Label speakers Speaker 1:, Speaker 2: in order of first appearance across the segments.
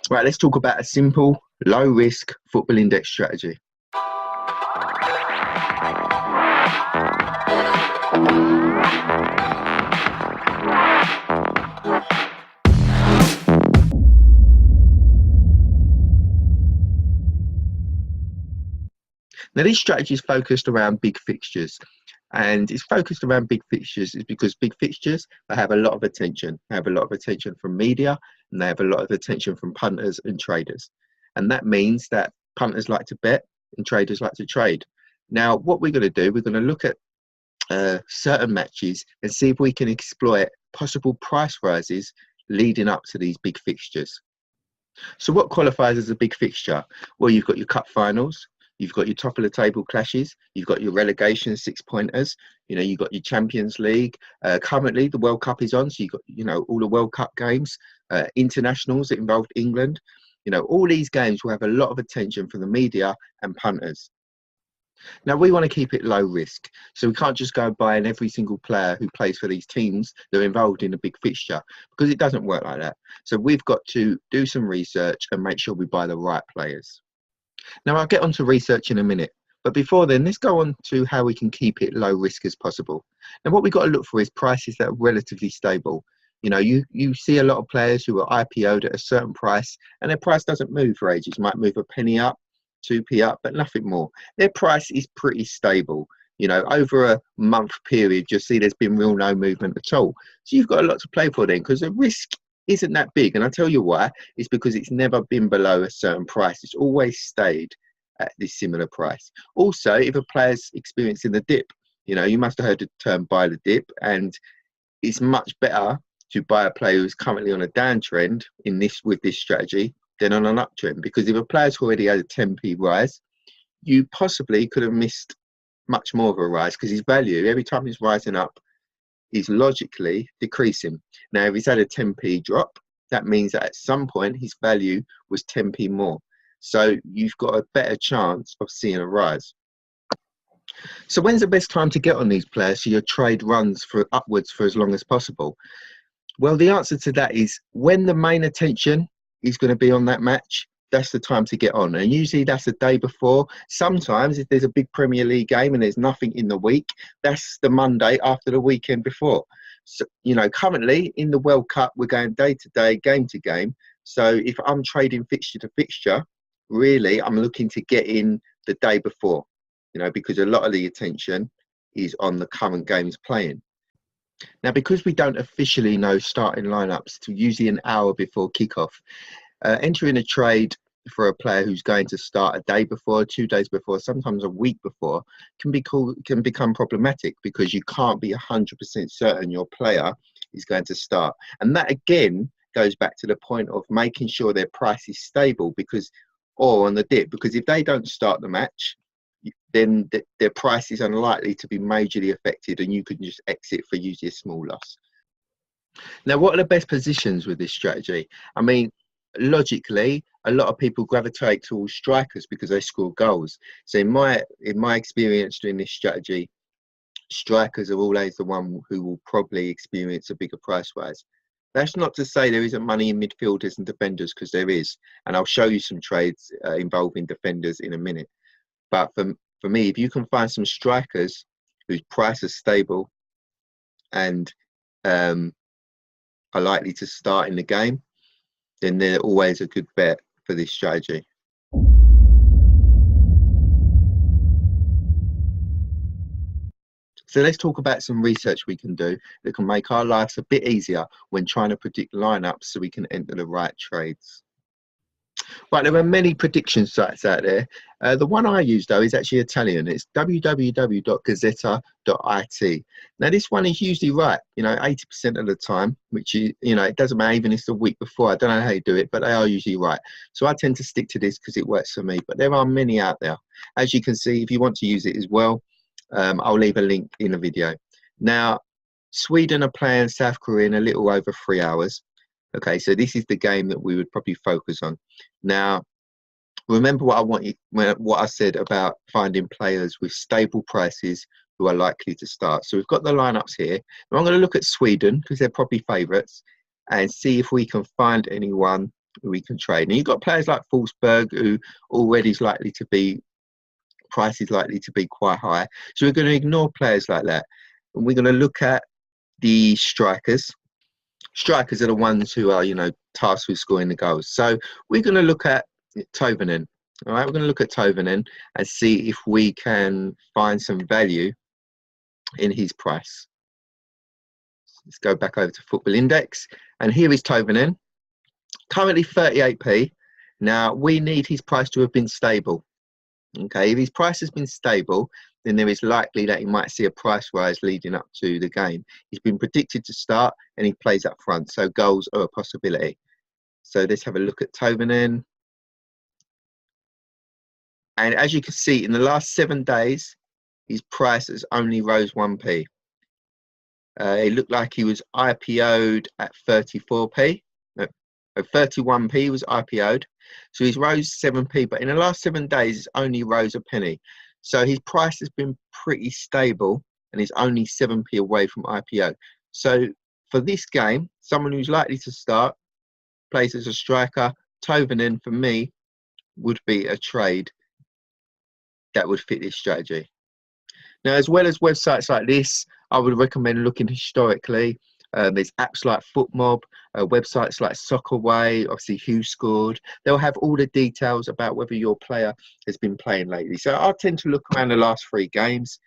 Speaker 1: Right, let's talk about a simple, low-risk football index strategy. Now, this strategy is focused around big fixtures, and it's focused around big fixtures is because big fixtures, they have a lot of attention. They have a lot of attention from media, and they have a lot of attention from punters and traders. And that means that punters like to bet and traders like to trade. Now, what we're going to do, we're going to look at certain matches and see if we can exploit possible price rises leading up to these big fixtures. So what qualifies as a big fixture? Well, you've got your cup finals, you've got your top of the table clashes, you've got your relegation six pointers, you've got your Champions League. Currently the World Cup is on, so you've got, all the World Cup games, internationals that involved England. All these games will have a lot of attention from the media and punters. Now, we want to keep it low risk, so we can't just go buying every single player who plays for these teams that are involved in a big fixture, because it doesn't work like that. So we've got to do some research and make sure we buy the right players. Now, I'll get onto research in a minute, but before then, let's go on to how we can keep it low risk as possible. Now, what we've got to look for is prices that are relatively stable. You see a lot of players who are IPO'd at a certain price, and their price doesn't move for ages. It might move a penny up, 2p up, but nothing more. Their price is pretty stable. Over a month period, you'll see there's been no movement at all. So you've got a lot to play for then, because the risk isn't that big. And I'll tell you why. It's because it's never been below a certain price. It's always stayed at this similar price. Also, if a player's experiencing a dip, you must have heard the term buy the dip, and it's much better to buy a player who's currently on a downtrend with this strategy than on an uptrend, because if a player's already had a 10p rise, you possibly could have missed much more of a rise, because his value every time he's rising up is logically decreasing. Now, if he's had a 10p drop, that means that at some point his value was 10p more, so you've got a better chance of seeing a rise. So when's the best time to get on these players so your trade runs for upwards for as long as possible? Well, the answer to that is when the main attention is going to be on that match. That's the time to get on, and usually that's the day before. Sometimes if there's a big Premier League game and there's nothing in the week, that's the Monday after the weekend before. So currently in the World Cup we're going day to day, game to game. So if I'm trading fixture to fixture, really I'm looking to get in the day before, because a lot of the attention is on the current games playing. Now, because we don't officially know starting lineups till usually an hour before kickoff, entering a trade for a player who's going to start a day before, 2 days before, sometimes a week before, can become problematic, because you can't be 100% certain your player is going to start. And that again goes back to the point of making sure their price is stable, or on the dip, because if they don't start the match, then their price is unlikely to be majorly affected, and you can just exit for usually a small loss. Now, what are the best positions with this strategy? I mean, logically, a lot of people gravitate towards strikers because they score goals. So in my experience doing this strategy, strikers are always the one who will probably experience a bigger price rise. That's not to say there isn't money in midfielders and defenders, because there is, and I'll show you some trades involving defenders in a minute. But for me, if you can find some strikers whose price is stable and are likely to start in the game, then they're always a good bet for this strategy. So let's talk about some research we can do that can make our lives a bit easier when trying to predict lineups so we can enter the right trades. Right, there are many prediction sites out there. The one I use, though, is actually Italian. It's www.gazzetta.it. Now, this one is usually right, 80% of the time, which is, it doesn't matter even if it's the week before. I don't know how you do it, but they are usually right. So I tend to stick to this because it works for me. But there are many out there. As you can see, if you want to use it as well, I'll leave a link in the video. Now, Sweden are playing South Korea in a little over 3 hours. Okay, so this is the game that we would probably focus on. Now, remember what I said about finding players with stable prices who are likely to start. So we've got the lineups here. Now I'm going to look at Sweden because they're probably favourites and see if we can find anyone who we can trade. And you've got players like Forsberg, who already is likely to be, price is likely to be quite high. So we're going to ignore players like that. And we're going to look at the strikers. Strikers are the ones who are, tasked with scoring the goals. So we're going to look at Tovanen. All right, we're going to look at Tovanen and see if we can find some value in his price. Let's go back over to Football Index. And here is Tovanen, currently 38p. Now, we need his price to have been stable. Okay, if his price has been stable, then there is likely that he might see a price rise leading up to the game. He's been predicted to start and he plays up front, so goals are a possibility. So let's have a look at Tovanen. And as you can see, in the last 7 days, his price has only rose 1p. It looked like he was IPO'd at 34p. No, 31p was IPO'd. So he's rose 7p, but in the last 7 days, it's only rose a penny. So his price has been pretty stable and is only 7p away from IPO. So for this game, someone who's likely to start, plays as a striker, Tovanen for me would be a trade that would fit this strategy. Now, as well as websites like this, I would recommend looking historically. There's apps like FootMob, websites like Soccerway, obviously Who Scored. They'll have all the details about whether your player has been playing lately. So I tend to look around the last 3 games,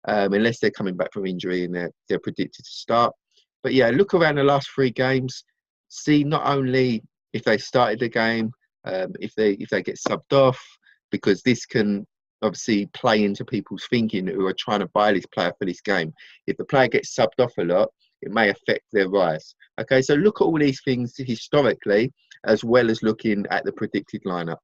Speaker 1: unless they're coming back from injury and they're predicted to start. But yeah, look around the last 3 games, see not only if they started the game, if they get subbed off, because this can obviously play into people's thinking who are trying to buy this player for this game. If the player gets subbed off a lot, it may affect their rise. Okay, so look at all these things historically, as well as looking at the predicted lineup.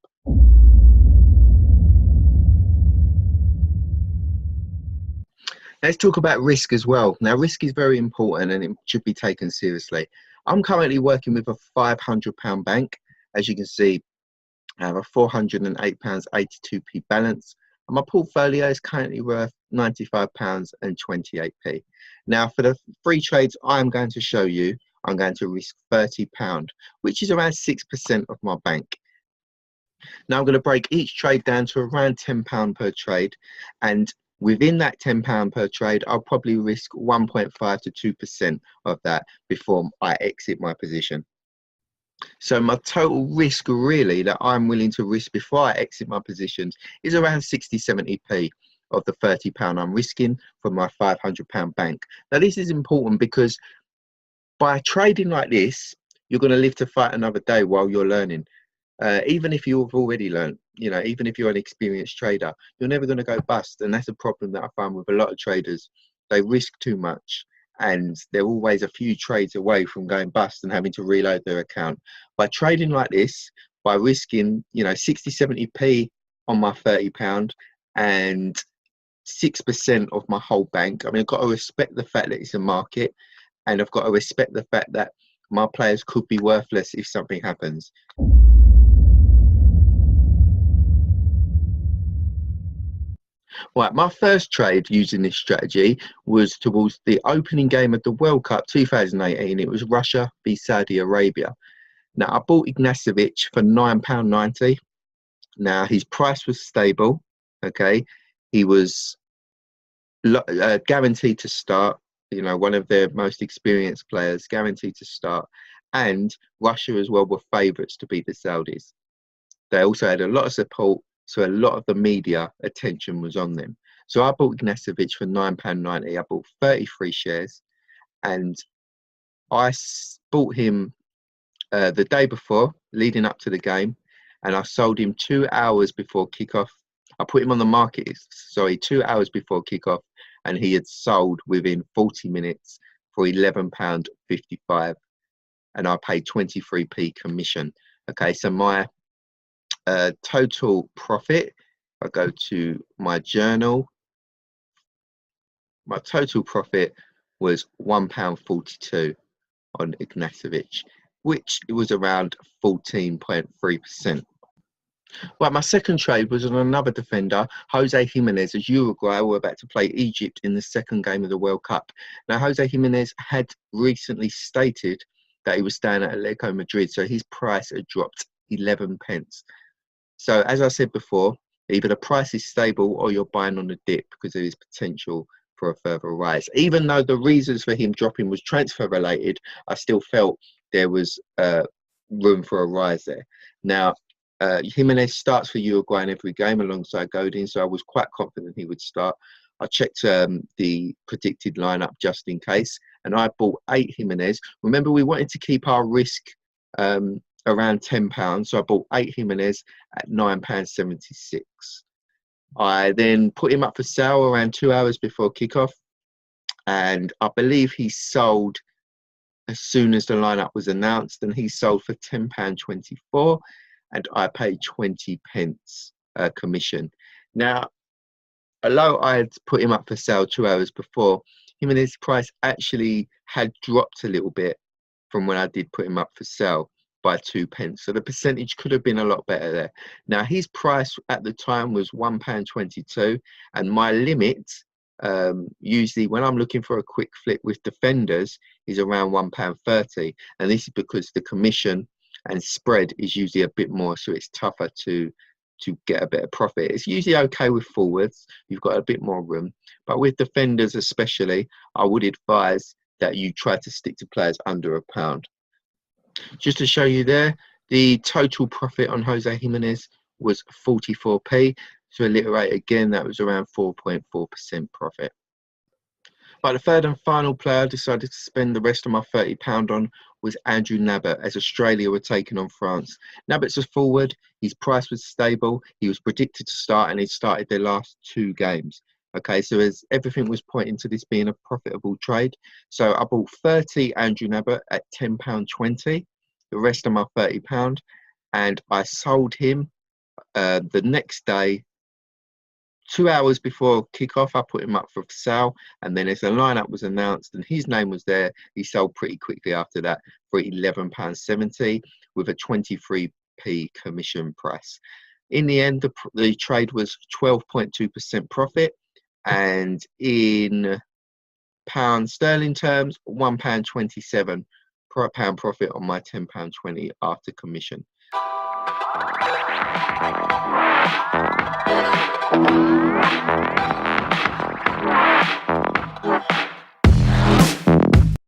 Speaker 1: Let's talk about risk as well. Now, risk is very important and it should be taken seriously. I'm currently working with a £500 bank. As you can see, I have a £408.82p balance. And my portfolio is currently worth £95.28p. Now, for the free trades I'm going to show you, I'm going to risk £30, which is around 6% of my bank. Now, I'm going to break each trade down to around £10 per trade. And within that £10 per trade, I'll probably risk 1.5 to 2% of that before I exit my position. So my total risk really that I'm willing to risk before I exit my positions is around 60-70p of the £30 I'm risking from my £500 bank. Now this is important because by trading like this, you're going to live to fight another day while you're learning. Even if you've already learned, even if you're an experienced trader, you're never going to go bust. And that's a problem that I find with a lot of traders. They risk too much. And they're always a few trades away from going bust and having to reload their account. By trading like this, by risking, 60-70p on my £30 and 6% of my whole bank, I mean, I've got to respect the fact that it's a market, and I've got to respect the fact that my players could be worthless if something happens. Right, my first trade using this strategy was towards the opening game of the World Cup 2018. It was Russia v Saudi Arabia. Now, I bought Ignacevic for £9.90. Now, his price was stable, okay? He was guaranteed to start, one of their most experienced players, guaranteed to start. And Russia as well were favourites to beat the Saudis. They also had a lot of support, so a lot of the media attention was on them. So I bought Ignacevic for £9.90. I bought 33 shares, and I bought him the day before, leading up to the game, and I sold him 2 hours before kickoff. I put him on the market, 2 hours before kickoff, and he had sold within 40 minutes for £11.55, and I paid 23p commission. Okay, so my total profit, I go to my journal, my total profit was £1.42 on Ignacevic, which was around 14.3%. Right, my second trade was on another defender, Jose Jimenez, as Uruguay were about to play Egypt in the second game of the World Cup. Now, Jose Jimenez had recently stated that he was staying at Atletico Madrid, so his price had dropped 11 pence. So as I said before, either the price is stable or you're buying on the dip because there is potential for a further rise. Even though the reasons for him dropping was transfer related, I still felt there was room for a rise there. Now, Jimenez starts for Uruguay in every game alongside Godin, so I was quite confident he would start. I checked the predicted lineup just in case, and I bought 8 Jimenez. Remember, we wanted to keep our risk around £10, so I bought 8 Jimenez at £9.76. I then put him up for sale around 2 hours before kickoff, and I believe he sold as soon as the lineup was announced, and he sold for £10.24, and I paid 20 pence commission. Now, although I had put him up for sale 2 hours before, him and his price actually had dropped a little bit from when I did put him up for sale by 2 pence. So the percentage could have been a lot better there. Now, his price at the time was £1.22, and my limit, usually when I'm looking for a quick flip with defenders, is around £1.30. And this is because the commission and spread is usually a bit more, so it's tougher to get a better profit. It's usually okay with forwards, you've got a bit more room, but with defenders especially, I would advise that you try to stick to players under £1. Just to show you there, the total profit on Jose Jimenez was 44p. To alliterate again, that was around 4.4% profit. But the third and final player I decided to spend the rest of my £30 on was Andrew Nabbit, as Australia were taking on France. Nabbit's a forward, his price was stable, he was predicted to start, and he started their last 2 games. Okay, so as everything was pointing to this being a profitable trade, so I bought 30 Andrew Nabbit at £10.20, the rest of my £30, and I sold him the next day. 2 hours before kickoff, I put him up for sale, and then as the lineup was announced and his name was there, he sold pretty quickly after that for £11.70 with a 23p commission price. In the end, the trade was 12.2% profit, and in pound sterling terms, £1.27 per pound profit on my £10.20 after commission.